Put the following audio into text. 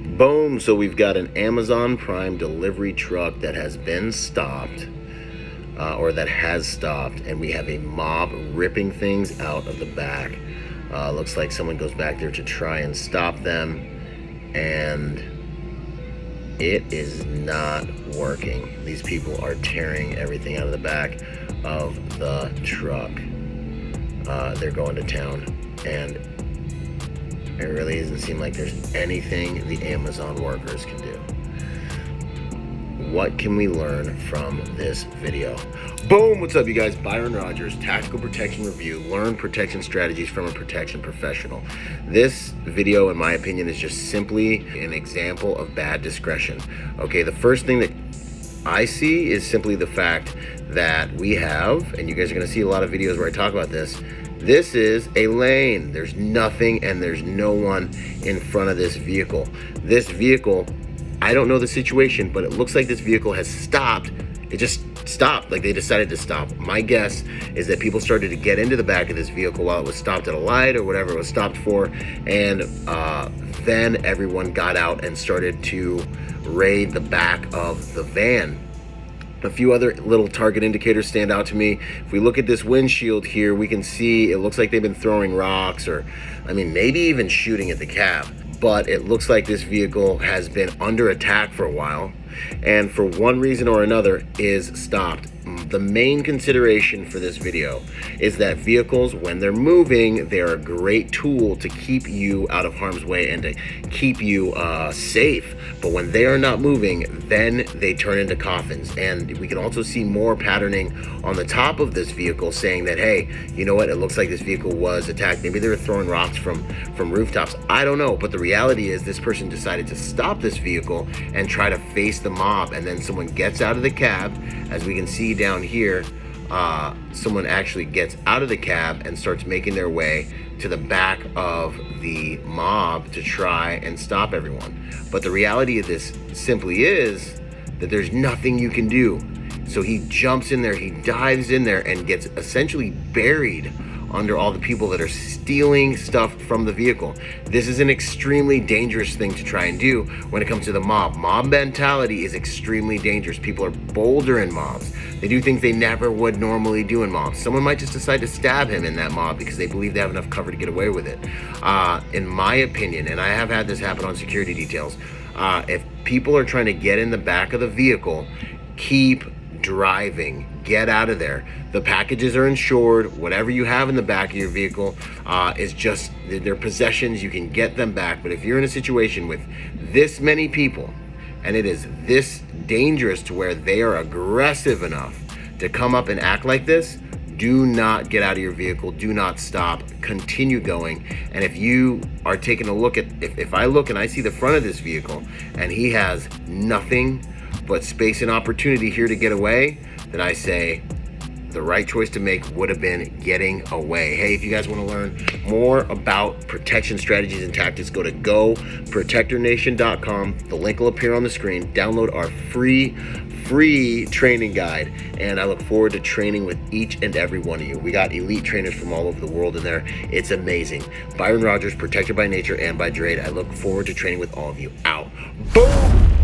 Boom! So we've got an Amazon Prime delivery truck that has been stopped, or that has stopped, and we have a mob ripping things out of the back. Looks like someone goes back there to try and stop them, and it is not working. These people are tearing everything out of the back of the truck. They're going to town, and it really doesn't seem like there's anything the Amazon workers can do. What can we learn from this video? Boom! What's up, you guys? Byron Rodgers, Tactical Protection Review. Learn protection strategies from a protection professional. This video, in my opinion, is just simply an example of bad discretion. Okay, the first thing that I see is simply the fact that we have, and you guys are going to see a lot of videos where I talk about this, this is a lane. There's nothing and there's no one in front of this vehicle. This vehicle, I don't know the situation, but it looks like this vehicle has stopped. It just stopped, like they decided to stop. My guess is that people started to get into the back of this vehicle while it was stopped at a light or whatever it was stopped for, and then everyone got out and started to raid the back of the van. A few other little target indicators stand out to me. If we look at this windshield here, we can see it looks like they've been throwing rocks, or I mean maybe even shooting at the cab. But it looks like this vehicle has been under attack for a while, and for one reason or another is stopped. The main consideration for this video is that vehicles, when they're moving, they're a great tool to keep you out of harm's way and to keep you safe. But when they are not moving, then they turn into coffins. And we can also see more patterning on the top of this vehicle saying that, hey, you know what, it looks like this vehicle was attacked. Maybe they were throwing rocks from rooftops. I don't know, but the reality is this person decided to stop this vehicle and try to face the mob, and then someone gets out of the cab. As we can see down here, someone actually gets out of the cab and starts making their way to the back of the mob to try and stop everyone. But the reality of this simply is that there's nothing you can do. So he jumps in there, he dives in there and gets essentially buried under all the people that are stealing stuff from the vehicle. This is an extremely dangerous thing to try and do when it comes to the mob. Mob mentality is extremely dangerous. People are bolder in mobs. They do things they never would normally do in mobs. Someone might just decide to stab him in that mob because they believe they have enough cover to get away with it. In my opinion, and I have had this happen on security details, if people are trying to get in the back of the vehicle, keep driving. Get out of there. The packages are insured. Whatever you have in the back of your vehicle is just their possessions. You can get them back. But if you're in a situation with this many people and it is this dangerous to where they are aggressive enough to come up and act like this, do not get out of your vehicle. Do not stop. Continue going. And if you are taking a look at, if I look and I see the front of this vehicle and he has nothing but space and opportunity here to get away, then I say the right choice to make would have been getting away. Hey, if you guys want to learn more about protection strategies and tactics, go to goprotectornation.com. The link will appear on the screen. Download our free training guide, and I look forward to training with each and every one of you. We got elite trainers from all over the world in there. It's amazing. Byron Rodgers, protector by nature and by trade. I look forward to training with all of you. Out. Boom!